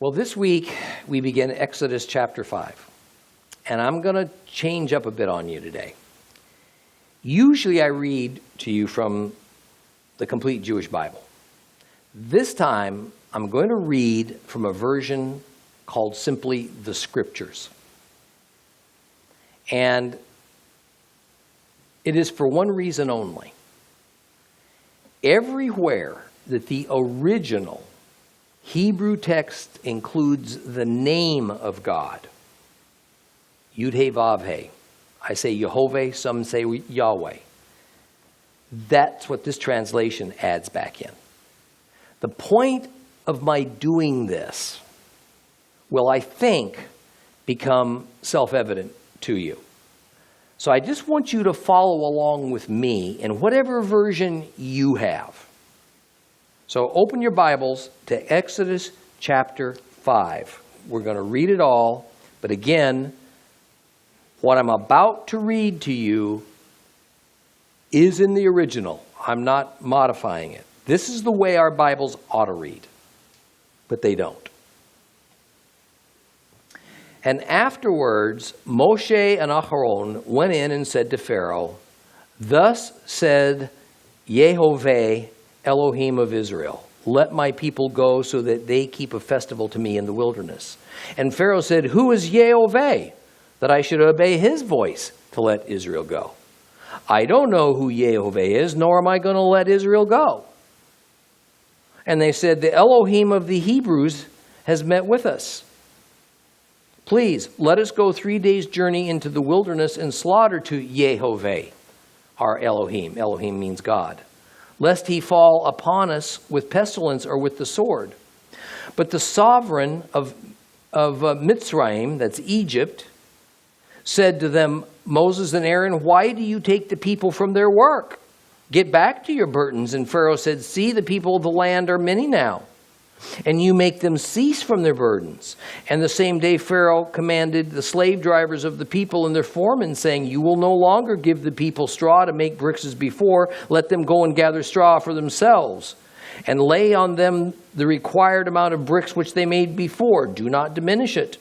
Well, this week we begin Exodus chapter 5, and I'm going to change up a bit on you today. Usually I read to you from the complete Jewish Bible. This time I'm going to read from a version called simply the Scriptures. And it is for one reason only. Everywhere that the original Hebrew text includes the name of God, Yud-He Vav-He. I say Yehovah, some say Yahweh. That's what this translation adds back in. The point of my doing this will, I think, become self-evident to you. So I just want you to follow along with me in whatever version you have. So open your Bibles to Exodus chapter 5. We're going to read it all, but again, what I'm about to read to you is in the original. I'm not modifying it. This is the way our Bibles ought to read, but they don't. And afterwards, Moshe and Aharon went in and said to Pharaoh, "Thus said Yehovah, Elohim of Israel, let my people go so that they keep a festival to me in the wilderness." And Pharaoh said, "Who is Yehovah, that I should obey his voice to let Israel go? I don't know who Yehovah is, nor am I going to let Israel go." And they said, "The Elohim of the Hebrews has met with us. Please, let us go 3 days' journey into the wilderness and slaughter to Yehovah, our Elohim." Elohim means God. "Lest he fall upon us with pestilence or with the sword." But the sovereign of Mitzrayim, that's Egypt, said to them, "Moses and Aaron, why do you take the people from their work? Get back to your burdens." And Pharaoh said, "See, the people of the land are many now, and you make them cease from their burdens." And the same day Pharaoh commanded the slave drivers of the people and their foremen, saying, "You will no longer give the people straw to make bricks as before. Let them go and gather straw for themselves, and lay on them the required amount of bricks which they made before. Do not diminish it,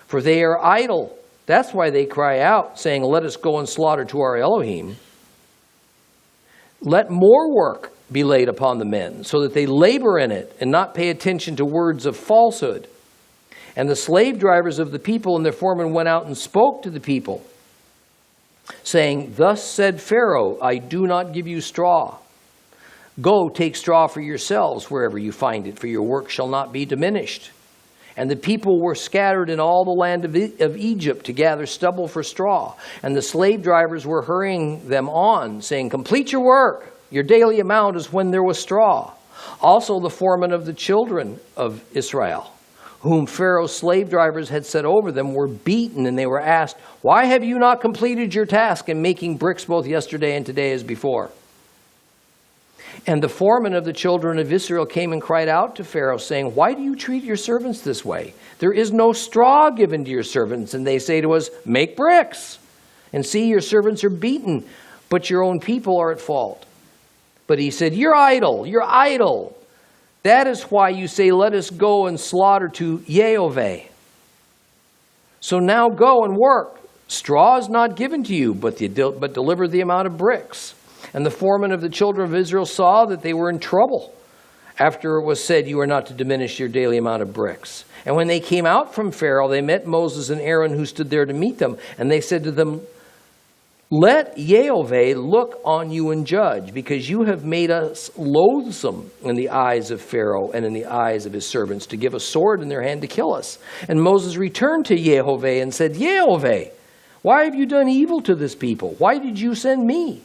for they are idle. That's why they cry out, saying, 'Let us go and slaughter to our Elohim.' Let more work be laid upon the men, so that they labor in it and not pay attention to words of falsehood." And the slave drivers of the people and their foremen went out and spoke to the people, saying, "Thus said Pharaoh, I do not give you straw. Go, take straw for yourselves wherever you find it, for your work shall not be diminished." And the people were scattered in all the land of Egypt to gather stubble for straw. And the slave drivers were hurrying them on, saying, "Complete your work. Your daily amount is when there was straw." Also the foremen of the children of Israel, whom Pharaoh's slave drivers had set over them, were beaten, and they were asked, "Why have you not completed your task in making bricks both yesterday and today as before?" And the foreman of the children of Israel came and cried out to Pharaoh, saying, "Why do you treat your servants this way? There is no straw given to your servants." And they say to us, "Make bricks. And see, your servants are beaten, but your own people are at fault." But he said, "You're idle, you're idle. That is why you say, 'Let us go and slaughter to Yehovah.' So now go and work. Straw is not given to you, but deliver the amount of bricks." And the foreman of the children of Israel saw that they were in trouble after it was said, "You are not to diminish your daily amount of bricks." And when they came out from Pharaoh, they met Moses and Aaron, who stood there to meet them. And they said to them, "Let Yehovah look on you and judge, because you have made us loathsome in the eyes of Pharaoh and in the eyes of his servants, to give a sword in their hand to kill us." And Moses returned to Yehovah and said, "Yehovah, why have you done evil to this people? Why did you send me?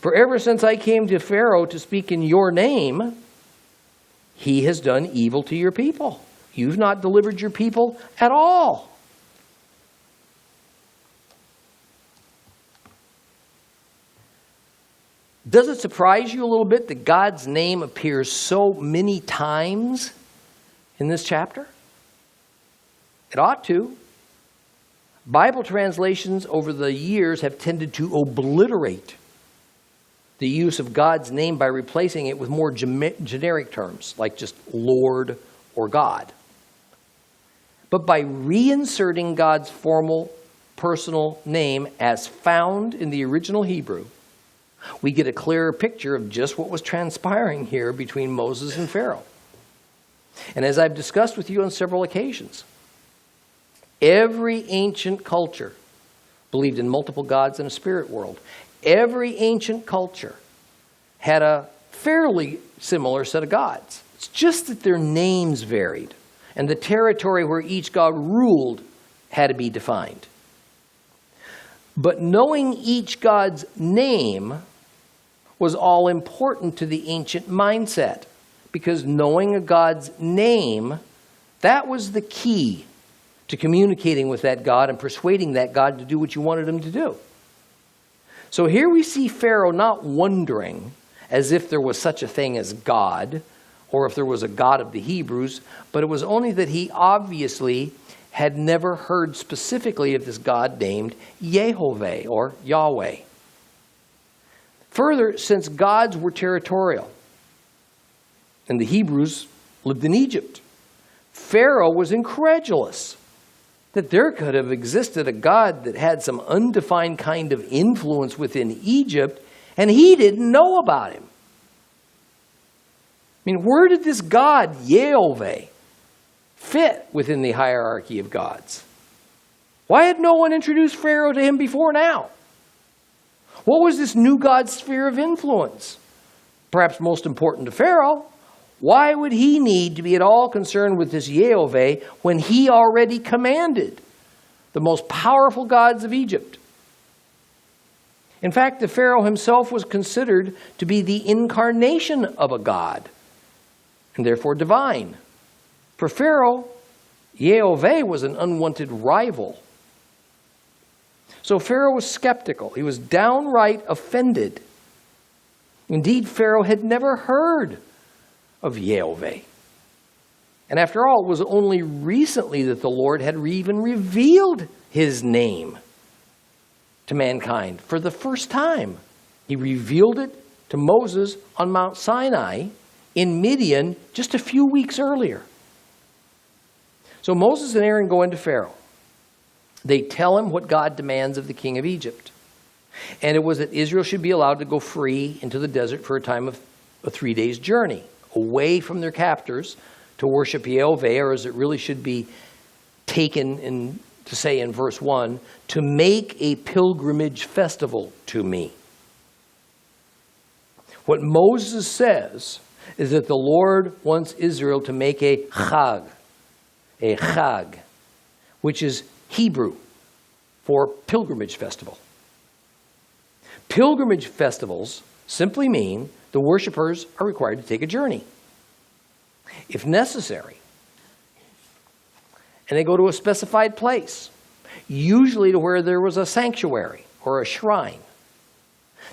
For ever since I came to Pharaoh to speak in your name, he has done evil to your people. You've not delivered your people at all." Does it surprise you a little bit that God's name appears so many times in this chapter? It ought to. Bible translations over the years have tended to obliterate the use of God's name by replacing it with more generic terms, like just Lord or God. but by reinserting God's formal personal name as found in the original Hebrew, we get a clearer picture of just what was transpiring here between Moses and Pharaoh. And as I've discussed with you on several occasions, every ancient culture believed in multiple gods in a spirit world. Every ancient culture had a fairly similar set of gods. It's just that their names varied, and the territory where each god ruled had to be defined. But knowing each god's name was all important to the ancient mindset, because knowing a god's name, that was the key to communicating with that God and persuading that God to do what you wanted him to do. So here we see Pharaoh not wondering as if there was such a thing as God, or if there was a God of the Hebrews, but it was only that he obviously had never heard specifically of this God named Yehovah, or Yahweh. Further, since gods were territorial, and the Hebrews lived in Egypt, Pharaoh was incredulous that there could have existed a God that had some undefined kind of influence within Egypt, and he didn't know about him. I mean, where did this God, Yehovah, fit within the hierarchy of gods? Why had no one introduced Pharaoh to him before now? What was this new God's sphere of influence? Perhaps most important to Pharaoh, why would he need to be at all concerned with this Yehovah when he already commanded the most powerful gods of Egypt? In fact, the Pharaoh himself was considered to be the incarnation of a god, and therefore divine. For Pharaoh, Yehovah was an unwanted rival. So Pharaoh was skeptical. He was downright offended. Indeed, Pharaoh had never heard of Yehovah. And after all, it was only recently that the Lord had even revealed his name to mankind for the first time. He revealed it to Moses on Mount Sinai in Midian just a few weeks earlier. So Moses and Aaron go into Pharaoh. They tell him what God demands of the king of Egypt. And it was that Israel should be allowed to go free into the desert for a time of a 3 days journey, away from their captors, to worship Yehovah, or as it really should be taken in, to say in verse 1, to make a pilgrimage festival to me. What Moses says is that the Lord wants Israel to make a chag, which is Hebrew for pilgrimage festival. Pilgrimage festivals simply mean the worshipers are required to take a journey, if necessary. And they go to a specified place, usually to where there was a sanctuary or a shrine,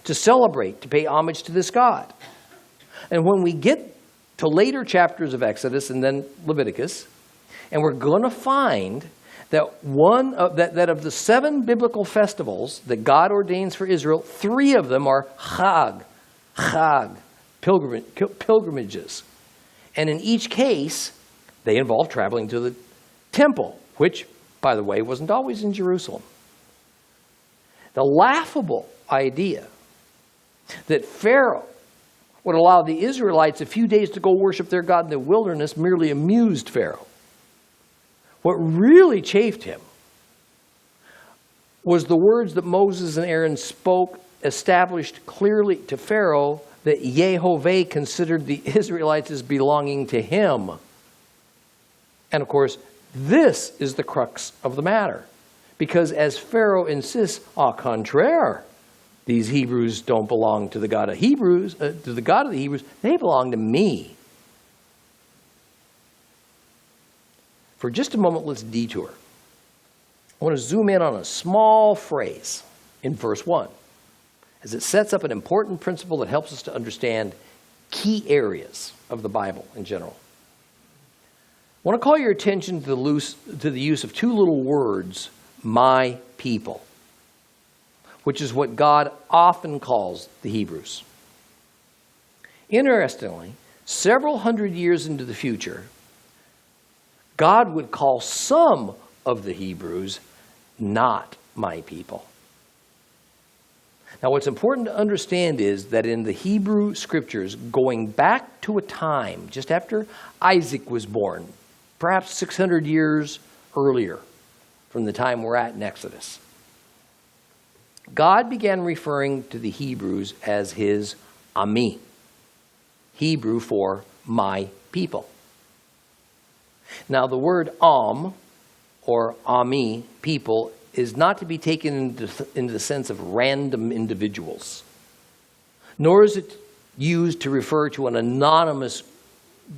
to celebrate, to pay homage to this God. And when we get to later chapters of Exodus and then Leviticus, and we're going to find that that of the 7 biblical festivals that God ordains for Israel, 3 of them are chag, pilgrimages. And in each case, they involve traveling to the temple, which, by the way, wasn't always in Jerusalem. The laughable idea that Pharaoh would allow the Israelites a few days to go worship their God in the wilderness merely amused Pharaoh. What really chafed him was the words that Moses and Aaron spoke, established clearly to Pharaoh that Yehovah considered the Israelites as belonging to him. And of course, this is the crux of the matter. Because as Pharaoh insists, au contraire, these Hebrews don't belong to the God of Hebrews, to the God of the Hebrews, they belong to me. For just a moment, let's detour. I want to zoom in on a small phrase in verse 1, as it sets up an important principle that helps us to understand key areas of the Bible in general. I want to call your attention to the use of 2 little words, my people, which is what God often calls the Hebrews. Interestingly, several hundred years into the future, God would call some of the Hebrews not my people. Now, what's important to understand is that in the Hebrew Scriptures, going back to a time just after Isaac was born, perhaps 600 years earlier from the time we're at in Exodus, God began referring to the Hebrews as his Ami, Hebrew for my people. Now, the word or Ami, people, is not to be taken into the sense of random individuals, nor is it used to refer to an anonymous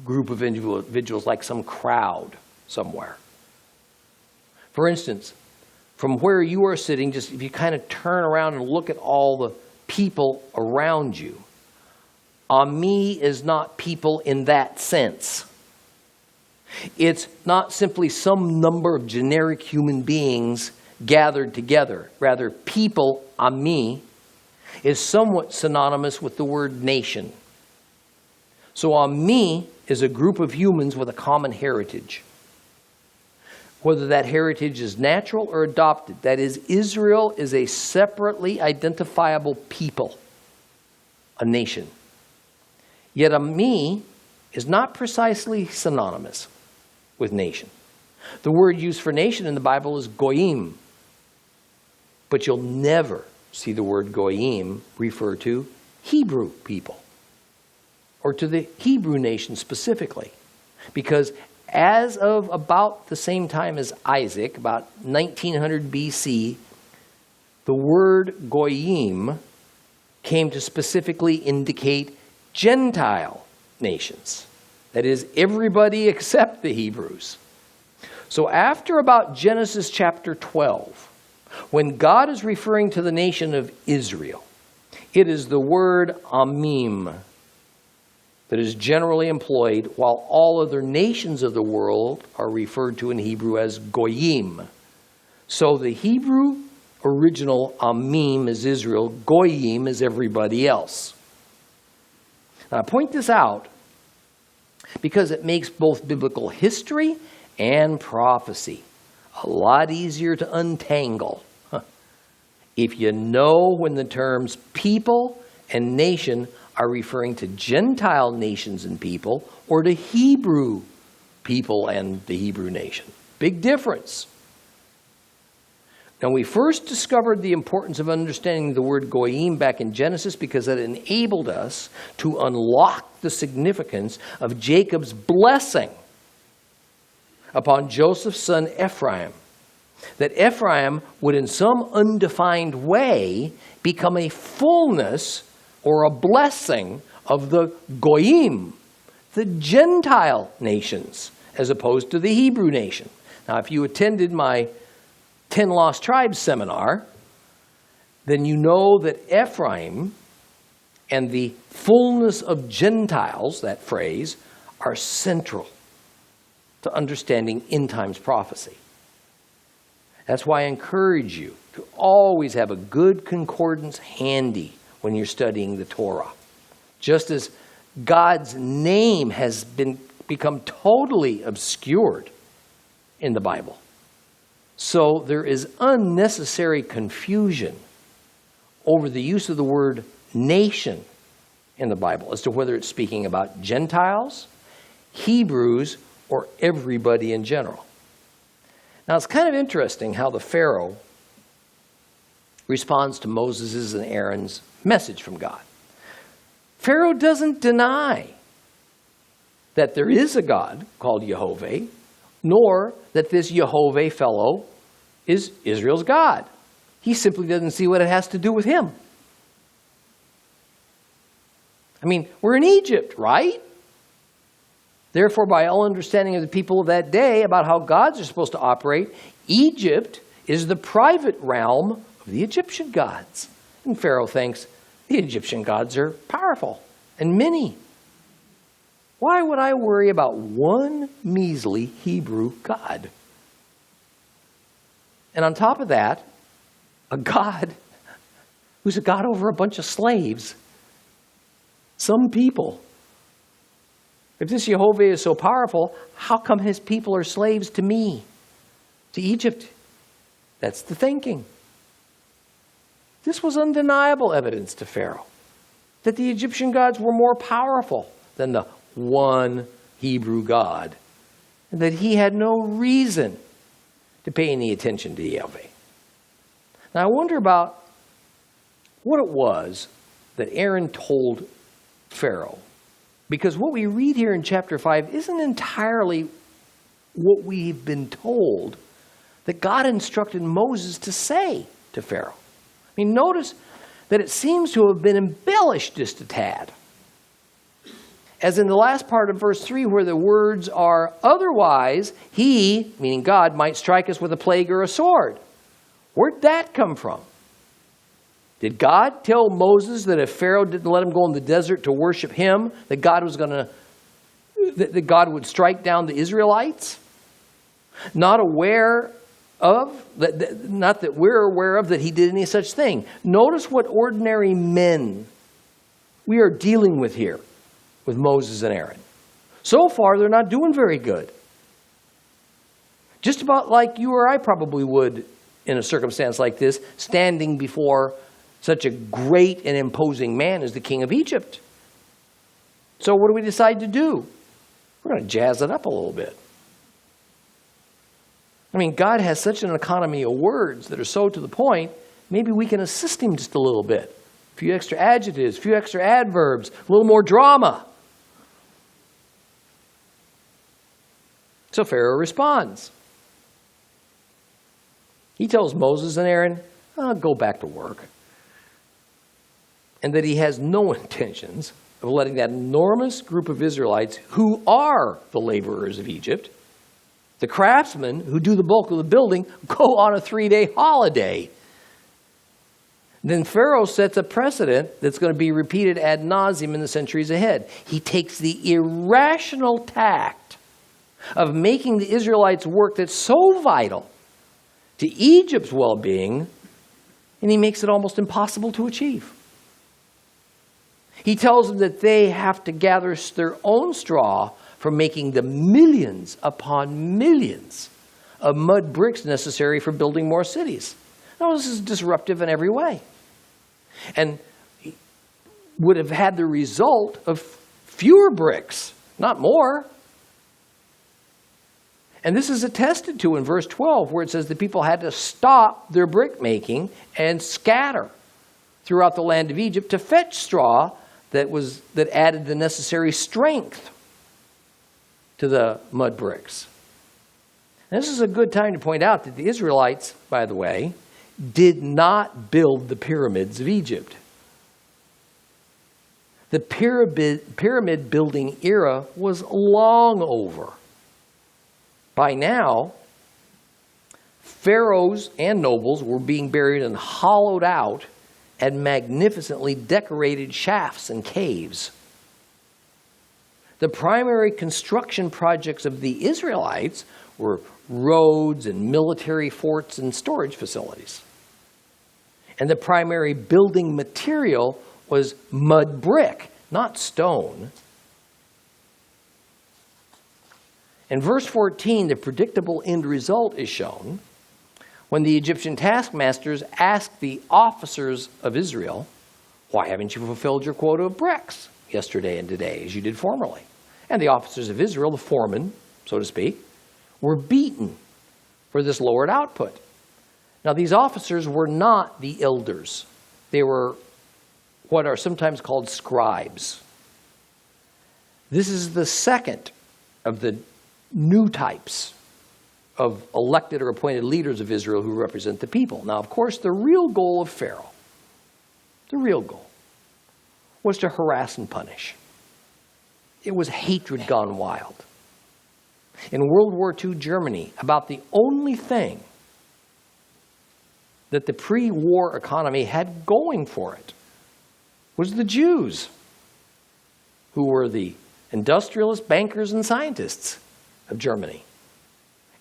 group of individuals like some crowd somewhere. For instance, from where you are sitting, just if you kind of turn around and look at all the people around you, Ami is not people in that sense. It's not simply some number of generic human beings gathered together. Rather, people, Ami, is somewhat synonymous with the word nation. So Ami is a group of humans with a common heritage. Whether that heritage is natural or adopted, that is, Israel is a separately identifiable people, a nation. Yet Ami is not precisely synonymous with nation. The word used for nation in the Bible is goyim, but you'll never see the word goyim refer to Hebrew people or to the Hebrew nation specifically, because as of about the same time as Isaac, about 1900 BC, the word goyim came to specifically indicate Gentile nations. That is, everybody except the Hebrews. So after about Genesis chapter 12, when God is referring to the nation of Israel, it is the word Amim that is generally employed, while all other nations of the world are referred to in Hebrew as Goyim. So the Hebrew original Amim is Israel, Goyim is everybody else. Now I point this out because it makes both biblical history and prophecy a lot easier to untangle if you know when the terms people and nation are referring to Gentile nations and people or to Hebrew people and the Hebrew nation. Big difference. Now, we first discovered the importance of understanding the word goyim back in Genesis because it enabled us to unlock the significance of Jacob's blessing upon Joseph's son Ephraim. That Ephraim would in some undefined way become a fullness or a blessing of the goyim, the Gentile nations, as opposed to the Hebrew nation. Now, if you attended my 10 Lost Tribes seminar, then you know that Ephraim and the fullness of Gentiles, that phrase, are central to understanding end times prophecy. That's why I encourage you to always have a good concordance handy when you're studying the Torah. Just as God's name has become totally obscured in the Bible, so there is unnecessary confusion over the use of the word nation in the Bible as to whether it's speaking about Gentiles, Hebrews, or everybody in general. Now, it's kind of interesting how the Pharaoh responds to Moses' and Aaron's message from God. Pharaoh doesn't deny that there is a God called Jehovah, nor that this Jehovah fellow is Israel's God. He simply doesn't see what it has to do with him. I mean, we're in Egypt, right? Therefore, by all understanding of the people of that day about how gods are supposed to operate, Egypt is the private realm of the Egyptian gods. And Pharaoh thinks the Egyptian gods are powerful and many. Why would I worry about one measly Hebrew god? And on top of that, a god who's a god over a bunch of slaves, some people. If this Jehovah is so powerful, how come his people are slaves to me, to Egypt? That's the thinking. This was undeniable evidence to Pharaoh that the Egyptian gods were more powerful than the one Hebrew God, and that he had no reason to pay any attention to Yahweh. Now I wonder about what it was that Aaron told Pharaoh, because what we read here in chapter 5 isn't entirely what we've been told that God instructed Moses to say to Pharaoh. I mean, notice that it seems to have been embellished just a tad. As in the last part of verse 3 where the words are, otherwise he, meaning God, might strike us with a plague or a sword. Where'd that come from? Did God tell Moses that if Pharaoh didn't let him go in the desert to worship him, that God would strike down the Israelites? Not aware of, not that we're aware of that he did any such thing. Notice what ordinary men we are dealing with here with Moses and Aaron. So far, they're not doing very good. Just about like you or I probably would in a circumstance like this, standing before such a great and imposing man as the king of Egypt. So what do we decide to do? We're going to jazz it up a little bit. I mean, God has such an economy of words that are so to the point, maybe we can assist him just a little bit. A few extra adjectives, a few extra adverbs, a little more drama. So Pharaoh responds. He tells Moses and Aaron, go back to work. And that he has no intentions of letting that enormous group of Israelites who are the laborers of Egypt, the craftsmen who do the bulk of the building, go on a 3-day holiday. Then Pharaoh sets a precedent that's going to be repeated ad nauseum in the centuries ahead. He takes the irrational tact of making the Israelites work that's so vital to Egypt's well-being, and he makes it almost impossible to achieve. He tells them that they have to gather their own straw for making the millions upon millions of mud bricks necessary for building more cities. Now, this is disruptive in every way. And would have had the result of fewer bricks, not more. And this is attested to in verse 12, where it says the people had to stop their brick making and scatter throughout the land of Egypt to fetch straw that added the necessary strength to the mud bricks. And this is a good time to point out that the Israelites, by the way, did not build the pyramids of Egypt. The pyramid building era was long over. By now, pharaohs and nobles were being buried in hollowed out and magnificently decorated shafts and caves. The primary construction projects of the Israelites were roads and military forts and storage facilities. And the primary building material was mud brick, not stone. In verse 14, the predictable end result is shown when the Egyptian taskmasters asked the officers of Israel, why haven't you fulfilled your quota of bricks yesterday and today as you did formerly? And the officers of Israel, the foremen, so to speak, were beaten for this lowered output. Now, these officers were not the elders. They were what are sometimes called scribes. This is the second of the new types of elected or appointed leaders of Israel who represent the people. Now, of course, the real goal of Pharaoh, the real goal, was to harass and punish. It was hatred gone wild. In World War II Germany, about the only thing that the pre-war economy had going for it was the Jews, who were the industrialists, bankers, and scientists of Germany.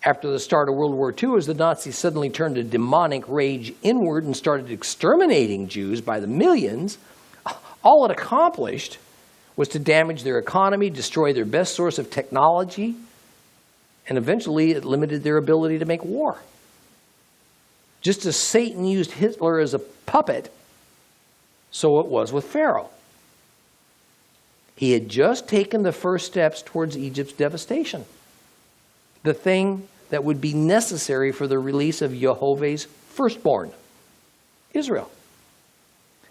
After the start of World War II, as the Nazis suddenly turned a demonic rage inward and started exterminating Jews by the millions, all it accomplished was to damage their economy, destroy their best source of technology, and eventually it limited their ability to make war. Just as Satan used Hitler as a puppet, so it was with Pharaoh. He had just taken the first steps towards Egypt's devastation, the thing that would be necessary for the release of Jehovah's firstborn, Israel.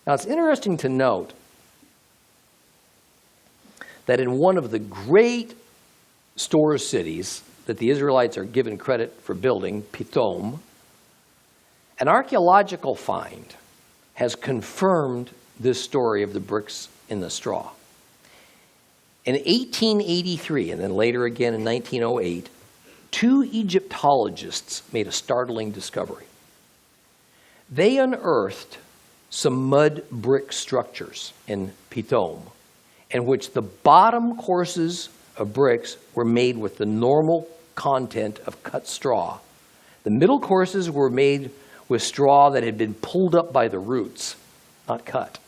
Now it's interesting to note that in one of the great store cities that the Israelites are given credit for building, Pithom, an archaeological find has confirmed this story of the bricks in the straw. In 1883, and then later again in 1908, two Egyptologists made a startling discovery. They unearthed some mud brick structures in Pithom, in which the bottom courses of bricks were made with the normal content of cut straw. The middle courses were made with straw that had been pulled up by the roots, not cut.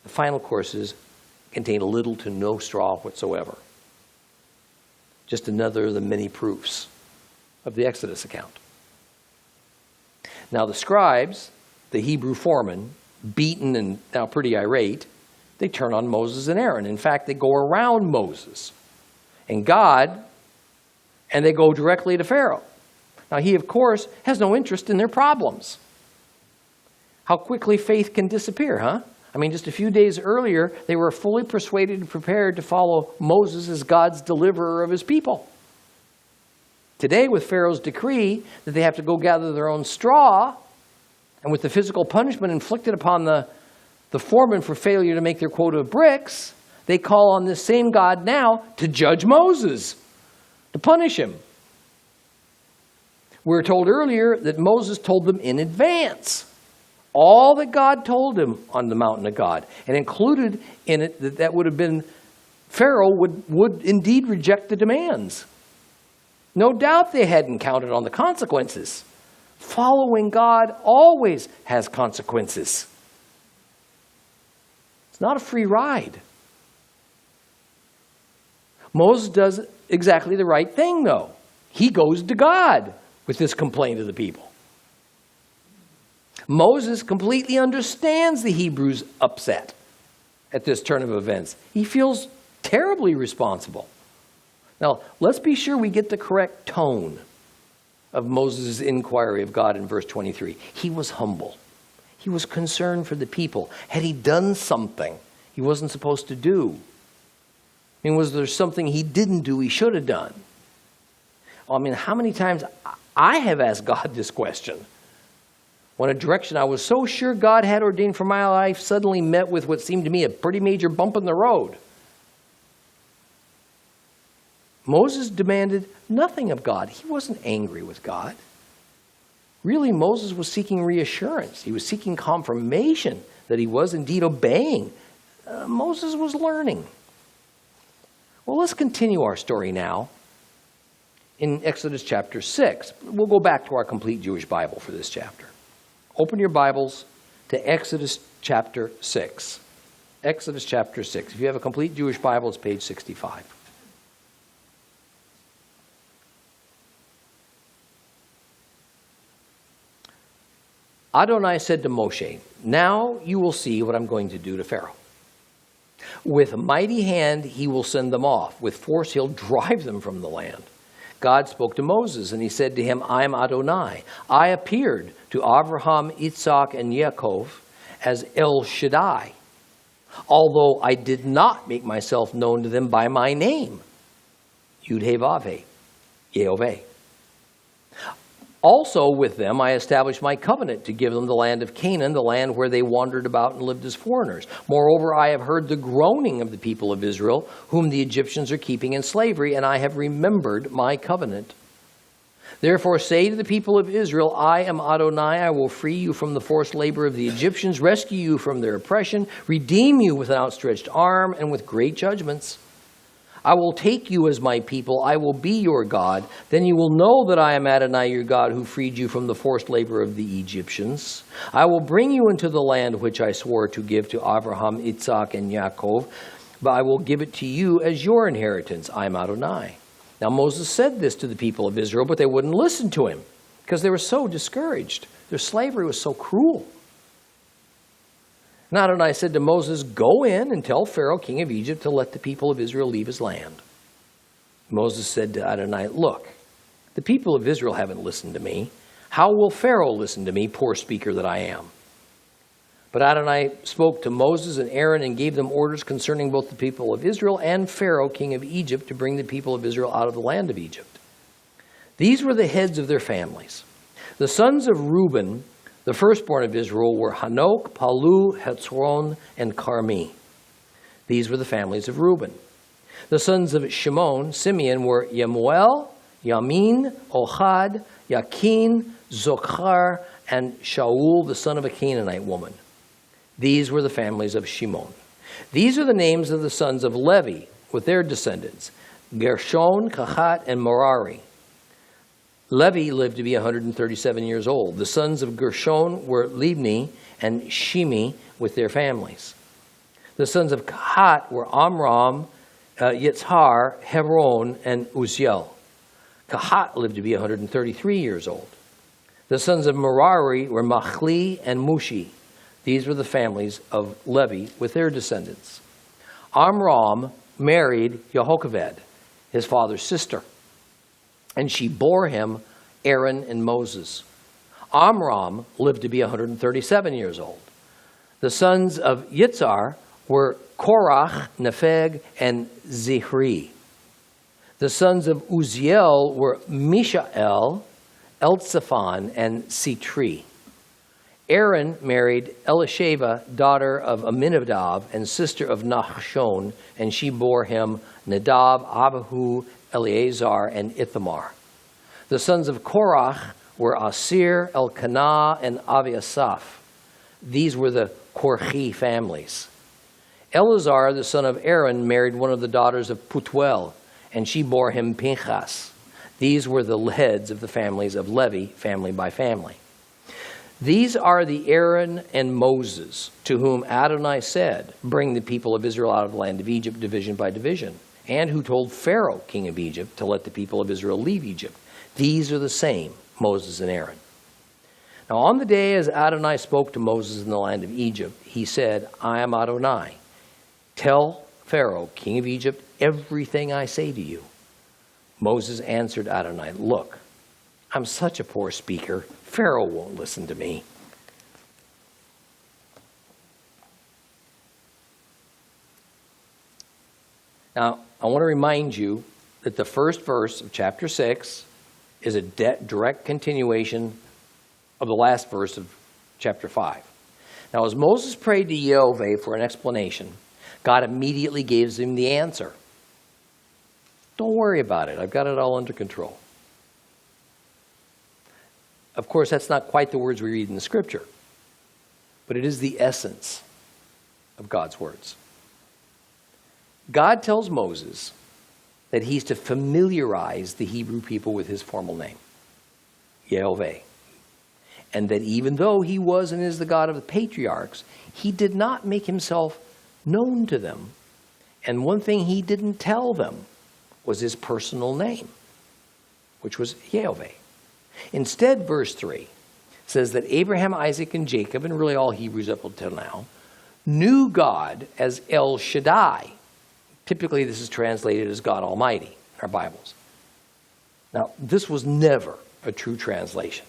The final courses contained little to no straw whatsoever. Just another of the many proofs of the Exodus account. Now the scribes, the Hebrew foremen, beaten and now pretty irate, they turn on Moses and Aaron. In fact, they go around Moses and God, and they go directly to Pharaoh. Now he, of course, has no interest in their problems. How quickly faith can disappear, huh? I mean, just a few days earlier, they were fully persuaded and prepared to follow Moses as God's deliverer of his people. Today, with Pharaoh's decree that they have to go gather their own straw, and with the physical punishment inflicted upon the foreman for failure to make their quota of bricks, they call on this same God now to judge Moses, to punish him. We were told earlier that Moses told them in advance all that God told him on the mountain of God, and included in it that would have been Pharaoh would indeed reject the demands. No doubt they hadn't counted on the consequences. Following God always has consequences. It's not a free ride. Moses does exactly the right thing, though. He goes to God with this complaint of the people. Moses completely understands the Hebrews' upset at this turn of events. He feels terribly responsible. Now, let's be sure we get the correct tone of Moses' inquiry of God in verse 23. He was humble. He was concerned for the people. Had he done something he wasn't supposed to do? I mean, was there something he didn't do he should have done? I mean, how many times I have asked God this question when a direction I was so sure God had ordained for my life suddenly met with what seemed to me a pretty major bump in the road. Moses demanded nothing of God. He wasn't angry with God. Really, Moses was seeking reassurance. He was seeking confirmation that he was indeed obeying. Moses was learning. Well, let's continue our story now in Exodus chapter 6. We'll go back to our complete Jewish Bible for this chapter. Open your Bibles to Exodus chapter 6. Exodus chapter 6. If you have a complete Jewish Bible, it's page 65. Adonai said to Moshe, "Now you will see what I'm going to do to Pharaoh. With a mighty hand he will send them off. With force he'll drive them from the land." God spoke to Moses, and he said to him, "I am Adonai. I appeared to Abraham, Isaac, and Yaakov as El Shaddai, although I did not make myself known to them by my name, Yud-Heh-Vav-Heh, Yehovah. Also with them I established my covenant to give them the land of Canaan, the land where they wandered about and lived as foreigners. Moreover, I have heard the groaning of the people of Israel, whom the Egyptians are keeping in slavery, and I have remembered my covenant. Therefore say to the people of Israel, I am Adonai, I will free you from the forced labor of the Egyptians, rescue you from their oppression, redeem you with an outstretched arm and with great judgments. I will take you as my people, I will be your God. Then you will know that I am Adonai your God, who freed you from the forced labor of the Egyptians. I will bring you into the land which I swore to give to Abraham, Isaac, and Yaakov, but I will give it to you as your inheritance. I am Adonai. Now Moses said this to the people of Israel, but they wouldn't listen to him because they were so discouraged. Their slavery was so cruel. And Adonai said to Moses, go in and tell Pharaoh, king of Egypt, to let the people of Israel leave his land. Moses said to Adonai, look, the people of Israel haven't listened to me. How will Pharaoh listen to me, poor speaker that I am? But Adonai spoke to Moses and Aaron and gave them orders concerning both the people of Israel and Pharaoh, king of Egypt, to bring the people of Israel out of the land of Egypt. These were the heads of their families. The sons of Reuben, the firstborn of Israel, were Hanok, Palu, Hetzron, and Carmi. These were the families of Reuben. The sons of Shimon, Simeon, were Yemuel, Yamin, Ohad, Yakin, Zochar, and Shaul, the son of a Canaanite woman. These were the families of Shimon. These are the names of the sons of Levi with their descendants, Gershon, Kahat, and Merari. Levi lived to be 137 years old. The sons of Gershon were Libni and Shimi with their families. The sons of Kahat were Amram, Yitzhar, Hebron, and Uzziel. Kahat lived to be 133 years old. The sons of Merari were Machli and Mushi. These were the families of Levi with their descendants. Amram married Yehocheved, his father's sister, and she bore him Aaron and Moses. Amram lived to be 137 years old. The sons of Yitzhar were Korach, Nepheg, and Zihri. The sons of Uzziel were Mishael, Eltsaphan, and Sitri. Aaron married Elisheva, daughter of Aminadab and sister of Nachshon, and she bore him Nadab, Abihu, Eleazar, and Ithamar. The sons of Korach were Asir, Elkanah, and Aviasaph. These were the Korchi families. Eleazar, the son of Aaron, married one of the daughters of Putwel, and she bore him Pinchas. These were the heads of the families of Levi, family by family. These are the Aaron and Moses, to whom Adonai said, bring the people of Israel out of the land of Egypt division by division, and who told Pharaoh, king of Egypt, to let the people of Israel leave Egypt. These are the same, Moses and Aaron. Now on the day as Adonai spoke to Moses in the land of Egypt, he said, I am Adonai. Tell Pharaoh, king of Egypt, everything I say to you. Moses answered Adonai, look, I'm such a poor speaker, Pharaoh won't listen to me. Now, I want to remind you that the first verse of chapter 6 is a direct continuation of the last verse of chapter 5. Now, as Moses prayed to Yahweh for an explanation, God immediately gives him the answer. Don't worry about it. I've got it all under control. Of course, that's not quite the words we read in the scripture, but it is the essence of God's words. God tells Moses that he's to familiarize the Hebrew people with his formal name, Yahweh, and that even though he was and is the God of the patriarchs, he did not make himself known to them. And one thing he didn't tell them was his personal name, which was Yahweh. Instead, verse 3 says that Abraham, Isaac, and Jacob, and really all Hebrews up until now, knew God as El Shaddai. Typically, this is translated as God Almighty in our Bibles. Now, this was never a true translation.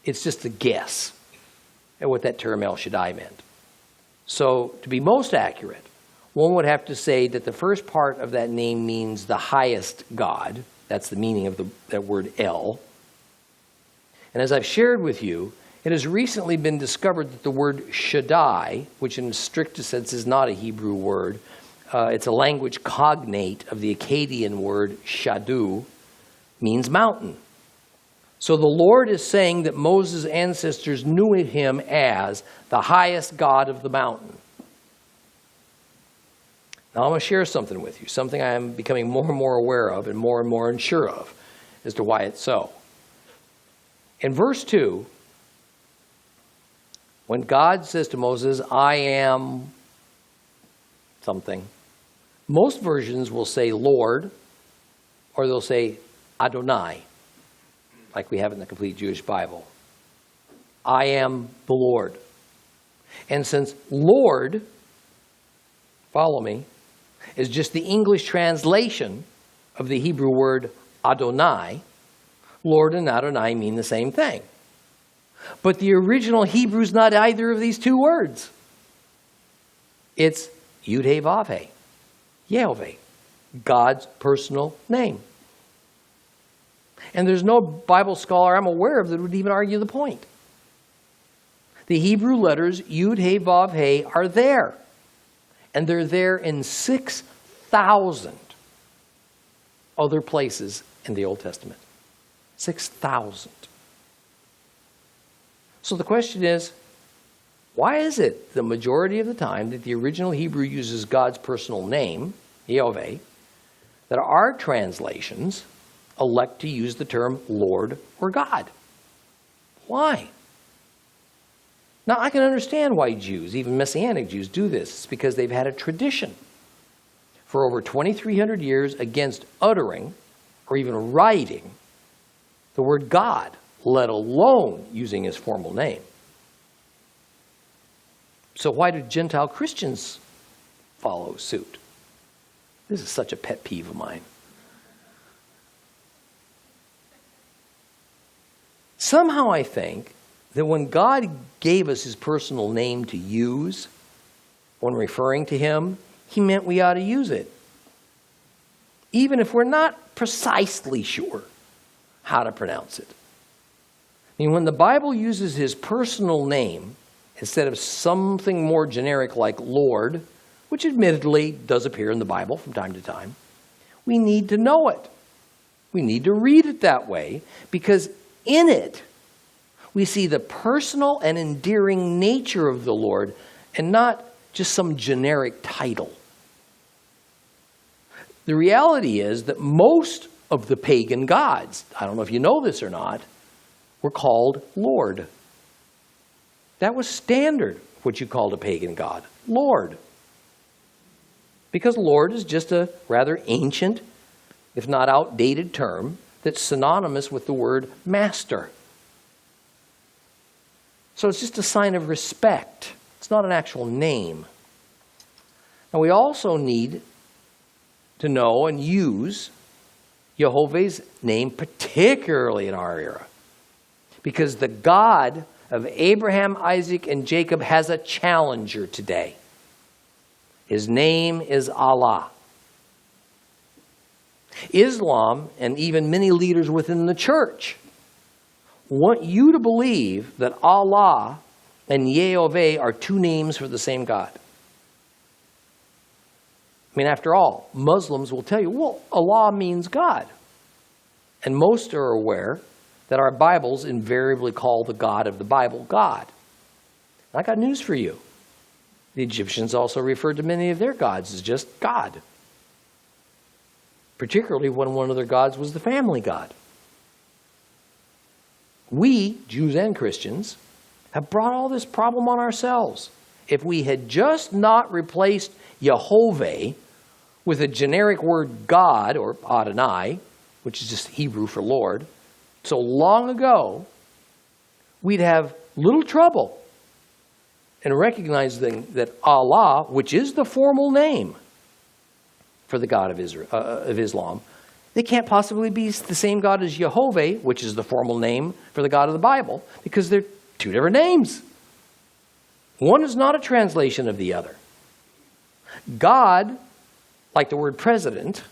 It's just a guess at what that term El Shaddai meant. So, to be most accurate, one would have to say that the first part of that name means the highest God. That's the meaning of that word El. And as I've shared with you, it has recently been discovered that the word Shaddai, which in the strictest sense is not a Hebrew word, it's a language cognate of the Akkadian word Shadu, means mountain. So the Lord is saying that Moses' ancestors knew him as the highest God of the mountain. Now I'm going to share something with you, something I am becoming more and more aware of and more unsure of as to why it's so. In verse 2, when God says to Moses, I am something, Most versions will say Lord, or they'll say Adonai, like we have in the Complete Jewish Bible. I am the Lord. And since Lord, follow me, is just the English translation of the Hebrew word Adonai, Lord and Adonai mean the same thing. But the original Hebrew is not either of these two words. It's Yud-Heh-Vav-Heh, Yehovah, God's personal name. And there's no Bible scholar I'm aware of that would even argue the point. The Hebrew letters Yud-Heh-Vav-Heh are there. And they're there in 6,000 other places in the Old Testament. 6,000. So the question is, why is it the majority of the time that the original Hebrew uses God's personal name, Yehovah, that our translations elect to use the term Lord or God? Why? Now, I can understand why Jews, even Messianic Jews, do this. It's because they've had a tradition for over 2,300 years against uttering or even writing the word God, let alone using his formal name. So why do Gentile Christians follow suit? This is such a pet peeve of mine. Somehow I think that when God gave us his personal name to use, when referring to him, he meant we ought to use it. Even if we're not precisely sure how to pronounce it. I mean, when the Bible uses his personal name instead of something more generic like Lord, which admittedly does appear in the Bible from time to time, we need to know it. We need to read it that way because in it, we see the personal and endearing nature of the Lord and not just some generic title. The reality is that most of the pagan gods, I don't know if you know this or not, were called Lord. That was standard, what you called a pagan god, Lord. Because Lord is just a rather ancient, if not outdated term that's synonymous with the word master. So it's just a sign of respect. It's not an actual name. Now we also need to know and use Jehovah's name, particularly in our era. Because the God of Abraham, Isaac, and Jacob has a challenger today. His name is Allah. Islam, and even many leaders within the church, want you to believe that Allah and Yehovah are two names for the same God. I mean, after all, Muslims will tell you, well, Allah means God. And most are aware that our Bibles invariably call the God of the Bible God. I got news for you. The Egyptians also referred to many of their gods as just God. Particularly when one of their gods was the family god. We, Jews and Christians, have brought all this problem on ourselves. If we had just not replaced Yehovah with a generic word God, or Adonai, which is just Hebrew for Lord, so long ago, we'd have little trouble in recognizing that Allah, which is the formal name for the God of Islam, they can't possibly be the same God as Yehovah, which is the formal name for the God of the Bible, because they're two different names. One is not a translation of the other. God, like the word president,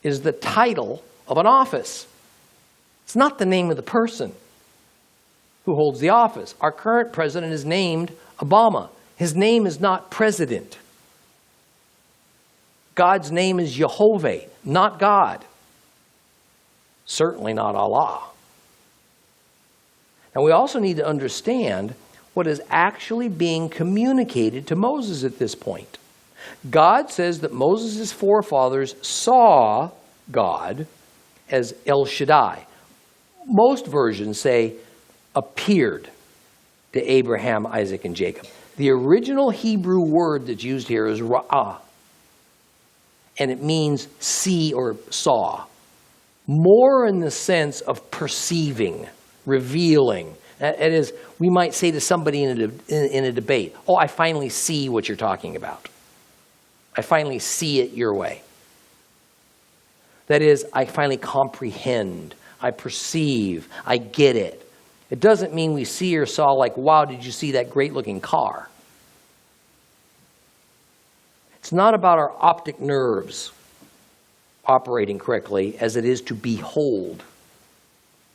is the title of an office. It's not the name of the person who holds the office. Our current president is named Obama. His name is not president. God's name is Yehovah, not God. Certainly not Allah. And we also need to understand what is actually being communicated to Moses at this point. God says that Moses' forefathers saw God as El Shaddai. Most versions say appeared to Abraham, Isaac, and Jacob. The original Hebrew word that's used here is ra'ah. and it means see or saw. More in the sense of perceiving, revealing. That is, we might say to somebody in a debate, oh, I finally see what you're talking about. I finally see it your way. That is, I finally comprehend, I perceive, I get it. It doesn't mean we see or saw like, wow, did you see that great looking car? It's not about our optic nerves operating correctly as it is to behold,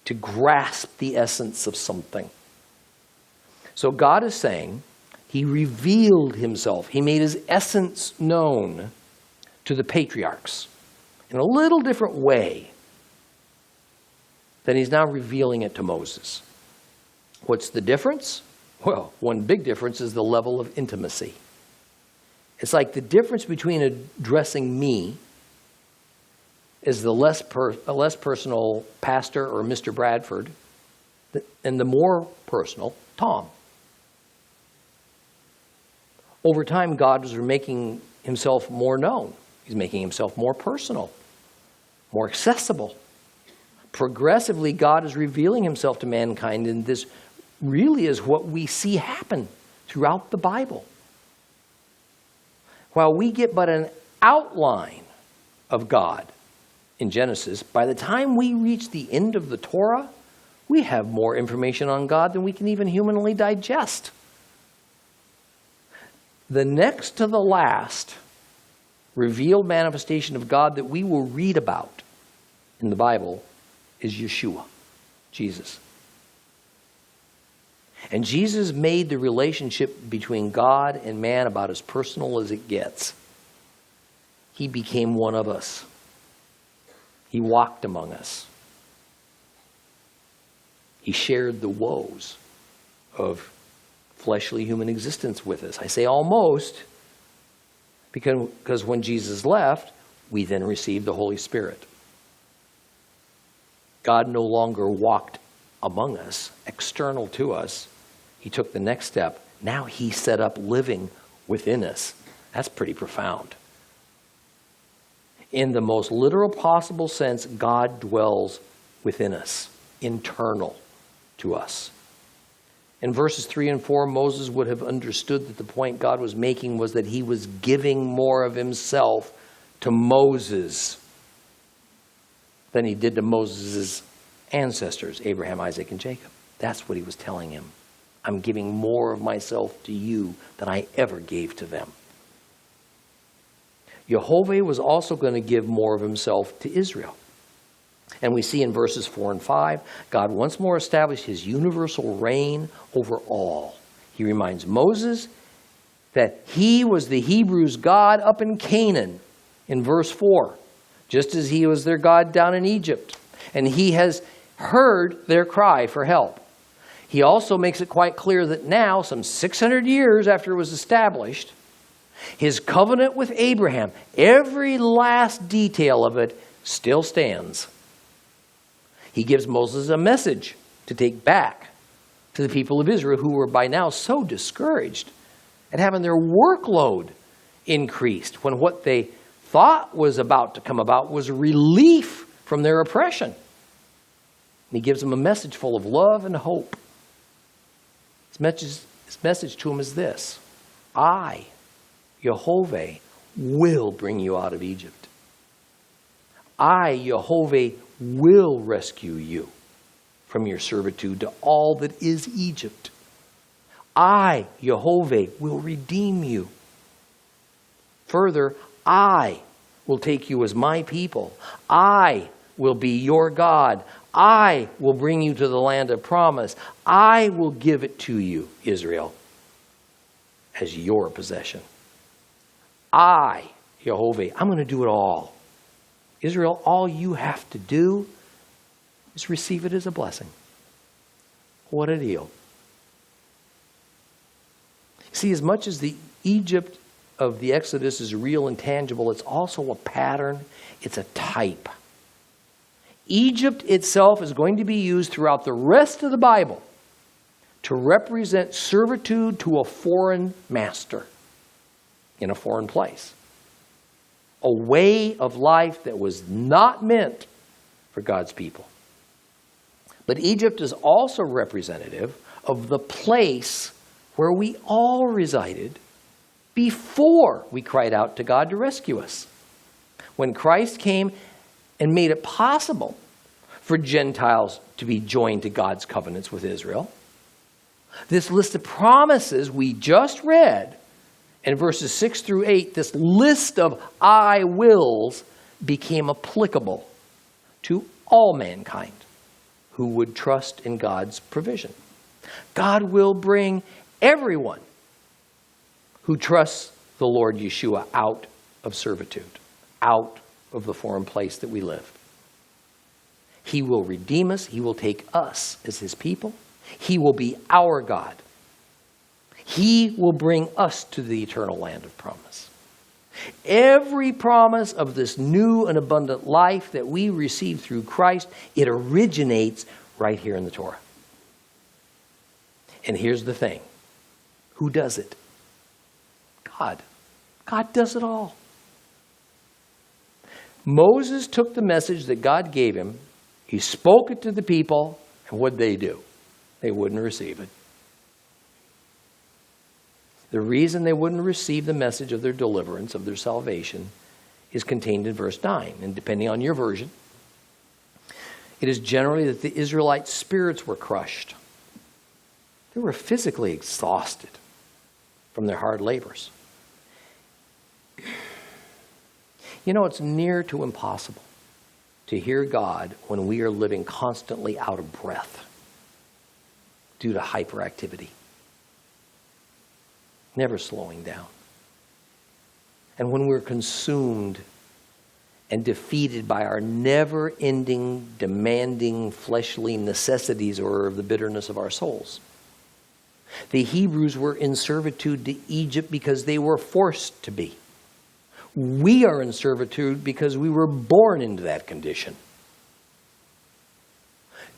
to grasp the essence of something. So God is saying he revealed himself. He made his essence known to the patriarchs in a little different way than he's now revealing it to Moses. What's the difference? Well, one big difference is the level of intimacy. It's like the difference between addressing me as the less personal pastor or Mr. Bradford and the more personal Tom. Over time, God was making himself more known. He's making himself more personal, more accessible. Progressively, God is revealing himself to mankind, and this really is what we see happen throughout the Bible. While we get but an outline of God in Genesis, by the time we reach the end of the Torah, we have more information on God than we can even humanly digest. The next to the last revealed manifestation of God that we will read about in the Bible is Yeshua, Jesus. And Jesus made the relationship between God and man about as personal as it gets. He became one of us. He walked among us. He shared the woes of fleshly human existence with us. I say almost because when Jesus left, we then received the Holy Spirit. God no longer walked among us, external to us. He took the next step. Now he set up living within us. That's pretty profound. In the most literal possible sense, God dwells within us, internal to us. In verses 3 and 4, Moses would have understood that the point God was making was that he was giving more of himself to Moses than he did to Moses' ancestors, Abraham, Isaac, and Jacob. That's what he was telling him. I'm giving more of myself to you than I ever gave to them. Jehovah was also going to give more of himself to Israel. And we see in verses 4 and 5, God once more established his universal reign over all. He reminds Moses that he was the Hebrews' God up in Canaan in verse 4, just as he was their God down in Egypt. And he has heard their cry for help. He also makes it quite clear that now, some 600 years after it was established, his covenant with Abraham, every last detail of it still stands. He gives Moses a message to take back to the people of Israel who were by now so discouraged at having their workload increased when what they thought was about to come about was relief from their oppression. And he gives them a message full of love and hope. His message to him is this: I, Jehovah, will bring you out of Egypt. I, Jehovah, will rescue you from your servitude to all that is Egypt. I, Jehovah, will redeem you. Further, I will take you as my people. I will be your God. I will bring you to the land of promise. I will give it to you, Israel, as your possession. I, Jehovah, I'm going to do it all. Israel, all you have to do is receive it as a blessing. What a deal. See, as much as the Egypt of the Exodus is real and tangible, it's also a pattern. It's a type. Egypt itself is going to be used throughout the rest of the Bible to represent servitude to a foreign master in a foreign place. a way of life that was not meant for God's people. But Egypt is also representative of the place where we all resided before we cried out to God to rescue us. When Christ came and made it possible for Gentiles to be joined to God's covenants with Israel, this list of promises we just read in verses 6 through 8, this list of I wills became applicable to all mankind who would trust in God's provision. God will bring everyone who trusts the Lord Yeshua out of servitude, out of the foreign place that we live. He will redeem us. He will take us as his people. He will be our God. He will bring us to the eternal land of promise. Every promise of this new and abundant life that we receive through Christ, it originates right here in the Torah. And here's the thing. Who does it? God. God does it all. Moses took the message that God gave him. He spoke it to the people. And what did they do? They wouldn't receive it. The reason they wouldn't receive the message of their deliverance, of their salvation, is contained in verse 9. And depending on your version, it is generally that the Israelite spirits were crushed. They were physically exhausted from their hard labors. You know, it's near to impossible to hear God when we are living constantly out of breath due to hyperactivity. Never slowing down. And when we're consumed and defeated by our never-ending, demanding fleshly necessities or the bitterness of our souls. The Hebrews were in servitude to Egypt because they were forced to be. We are in servitude because we were born into that condition.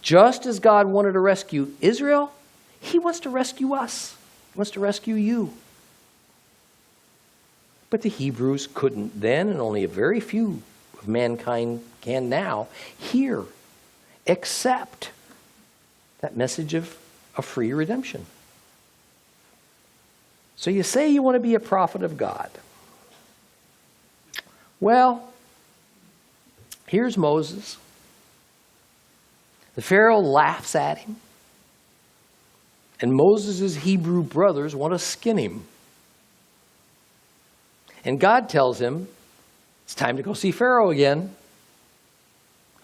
Just as God wanted to rescue Israel, he wants to rescue us. He wants to rescue you. But the Hebrews couldn't then, and only a very few of mankind can now, hear, accept that message of a free redemption. So you say you want to be a prophet of God. Well, here's Moses. The Pharaoh laughs at him. And Moses' Hebrew brothers want to skin him. And God tells him, it's time to go see Pharaoh again.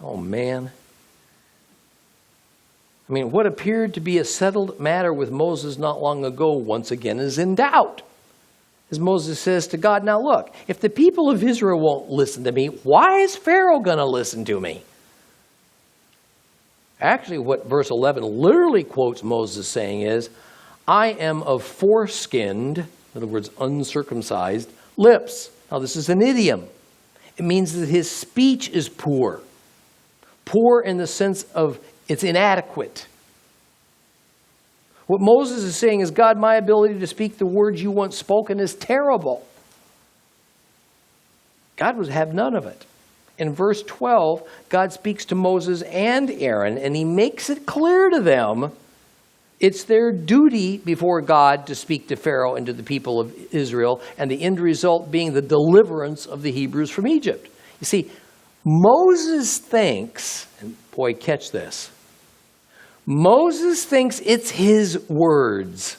Oh, man. I mean, what appeared to be a settled matter with Moses not long ago once again is in doubt. As Moses says to God, now look, if the people of Israel won't listen to me, why is Pharaoh going to listen to me? Actually, what verse 11 literally quotes Moses saying is, I am of foreskinned, in other words, uncircumcised, lips. Now, this is an idiom. It means that his speech is poor. Poor in the sense of it's inadequate. What Moses is saying is, God, my ability to speak the words you once spoken is terrible. God would have none of it. In verse 12, God speaks to Moses and Aaron, and he makes it clear to them it's their duty before God to speak to Pharaoh and to the people of Israel, and the end result being the deliverance of the Hebrews from Egypt. You see, Moses thinks, and boy, catch this, Moses thinks it's his words.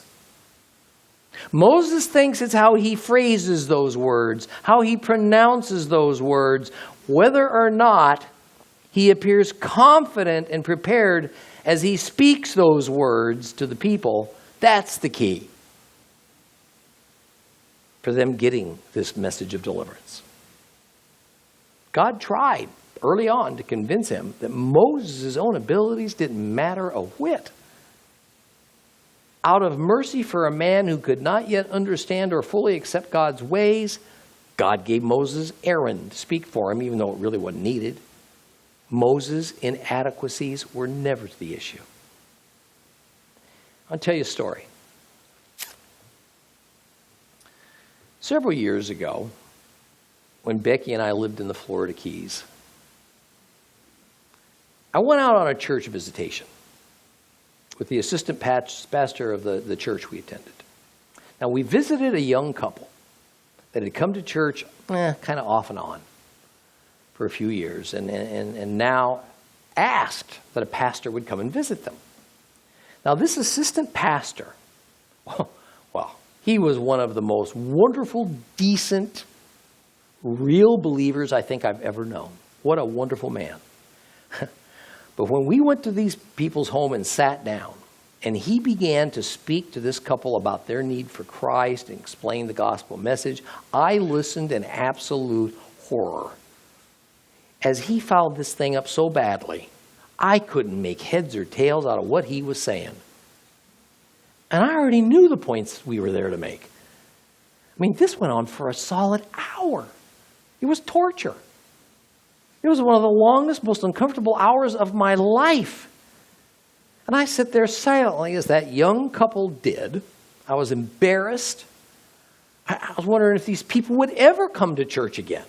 Moses thinks it's how he phrases those words, how he pronounces those words, whether or not he appears confident and prepared as he speaks those words to the people. That's the key for them getting this message of deliverance. God tried early on to convince him that Moses' own abilities didn't matter a whit. Out of mercy for a man who could not yet understand or fully accept God's ways, God gave Moses Aaron to speak for him, even though it really wasn't needed. Moses' inadequacies were never the issue. I'll tell you a story. Several years ago, when Becky and I lived in the Florida Keys. I went out on a church visitation with the assistant pastor of the church we attended. Now, we visited a young couple that had come to church kind of off and on for a few years and now asked that a pastor would come and visit them. Now, this assistant pastor, well, he was one of the most wonderful, decent, real believers I think I've ever known. What a wonderful man. But when we went to these people's home and sat down, and he began to speak to this couple about their need for Christ and explain the gospel message, I listened in absolute horror. As he fouled this thing up so badly, I couldn't make heads or tails out of what he was saying. And I already knew the points we were there to make. I mean, this went on for a solid hour. It was torture. It was one of the longest, most uncomfortable hours of my life. And I sit there silently as that young couple did. I was embarrassed. I was wondering if these people would ever come to church again.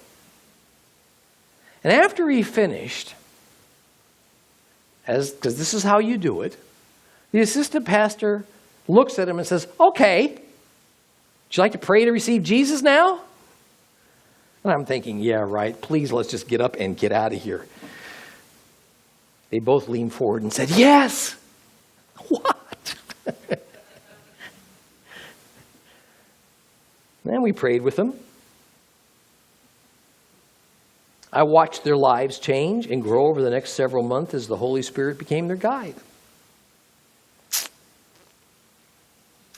And after he finished, because this is how you do it, the assistant pastor looks at him and says, "Okay, would you like to pray to receive Jesus now?" And I'm thinking, yeah, right. Please, let's just get up and get out of here. They both leaned forward and said, "Yes." What? Then we prayed with them. I watched their lives change and grow over the next several months as the Holy Spirit became their guide.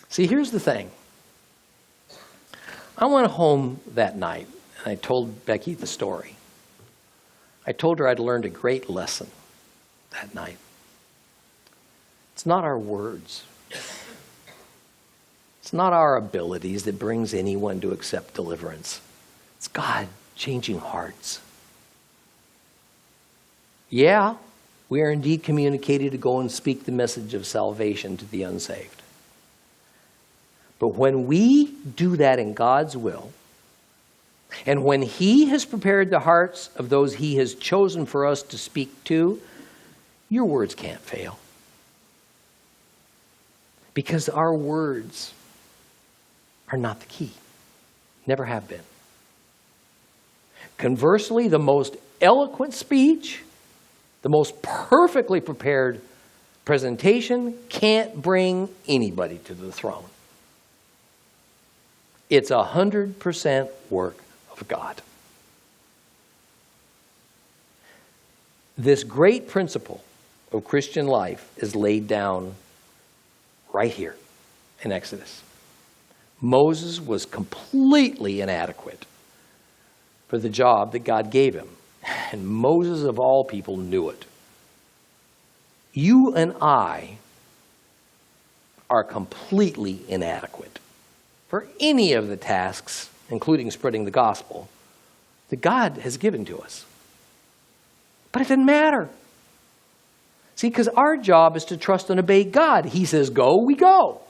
See, here's the thing. I went home that night. I told Becky the story. I told her I'd learned a great lesson that night. It's not our words. It's not our abilities that brings anyone to accept deliverance. It's God changing hearts. Yeah, we are indeed communicated to go and speak the message of salvation to the unsaved. But when we do that in God's will, and when He has prepared the hearts of those He has chosen for us to speak to, your words can't fail. Because our words are not the key. Never have been. Conversely, the most eloquent speech, the most perfectly prepared presentation can't bring anybody to the throne. It's 100% work of God. This great principle of Christian life is laid down right here in Exodus. Moses was completely inadequate for the job that God gave him. And Moses, of all people, knew it. You and I are completely inadequate for any of the tasks, including spreading the gospel, that God has given to us. But it doesn't matter. See, because our job is to trust and obey God. He says go, we go.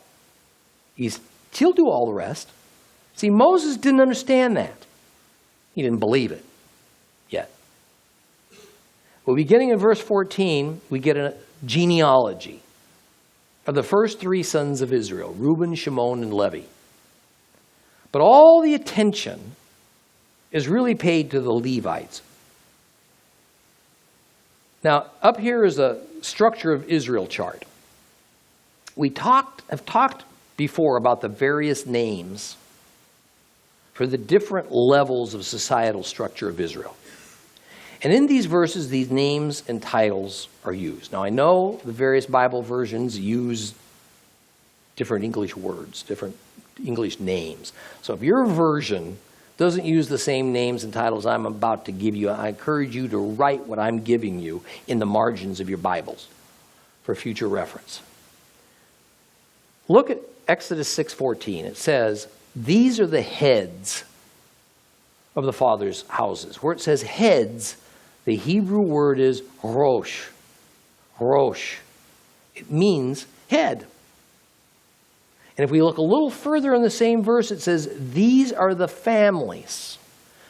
He'll do all the rest. See, Moses didn't understand that. He didn't believe it yet. Well, beginning in verse 14, we get a genealogy of the first three sons of Israel, Reuben, Shimon, and Levi. But all the attention is really paid to the Levites. Now, up here is a structure of Israel chart. We have talked before about the various names for the different levels of societal structure of Israel. And in these verses, these names and titles are used. Now, I know the various Bible versions use different English words, different English names. So if your version doesn't use the same names and titles I'm about to give you, I encourage you to write what I'm giving you in the margins of your Bibles for future reference. Look at Exodus 6:14. It says, these are the heads of the fathers' houses. Where it says heads, the Hebrew word is rosh. Rosh. It means head. And if we look a little further in the same verse, it says, these are the families.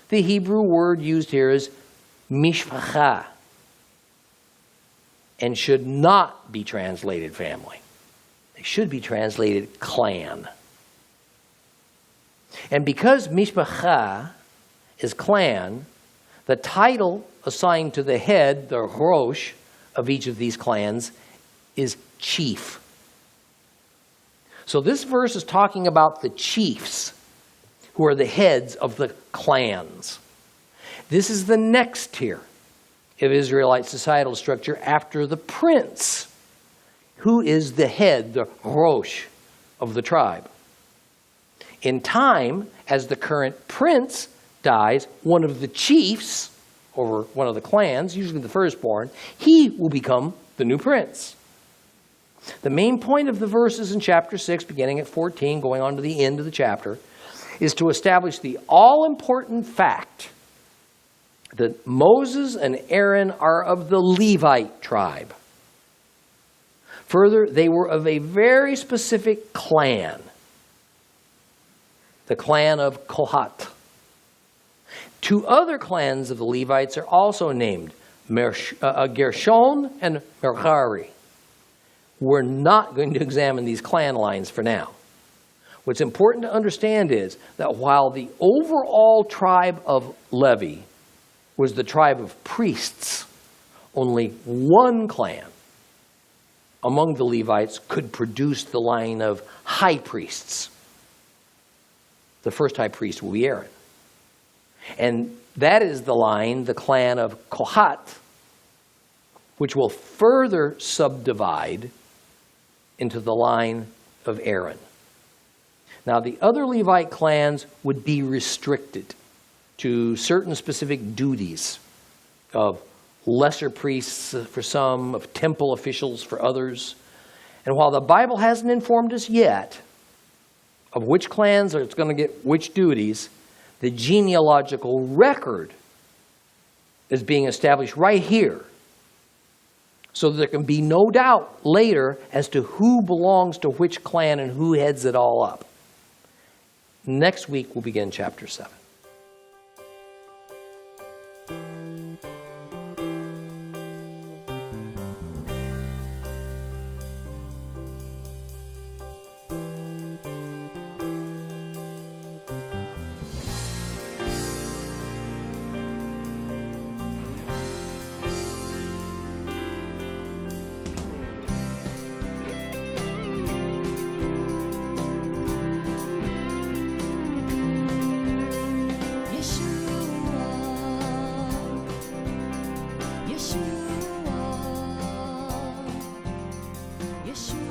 The Hebrew word used here is mishpacha and should not be translated family. It should be translated clan. And because mishpacha is clan, the title assigned to the head, the rosh, of each of these clans is chief. So this verse is talking about the chiefs, who are the heads of the clans. This is the next tier of Israelite societal structure after the prince, who is the head, the rosh, of the tribe. In time, as the current prince dies, one of the chiefs over one of the clans, usually the firstborn, he will become the new prince. The main point of the verses in chapter 6, beginning at 14, going on to the end of the chapter, is to establish the all-important fact that Moses and Aaron are of the Levite tribe. Further, they were of a very specific clan, the clan of Kohat. Two other clans of the Levites are also named, Gershon and Merari. We're not going to examine these clan lines for now. What's important to understand is that while the overall tribe of Levi was the tribe of priests, only one clan among the Levites could produce the line of high priests. The first high priest will be Aaron. And that is the line, the clan of Kohat, which will further subdivide into the line of Aaron. Now, the other Levite clans would be restricted to certain specific duties of lesser priests for some, of temple officials for others. And while the Bible hasn't informed us yet of which clans are going to get which duties, the genealogical record is being established right here, so that there can be no doubt later as to who belongs to which clan and who heads it all up. Next week, we'll begin chapter 7. Yeshua.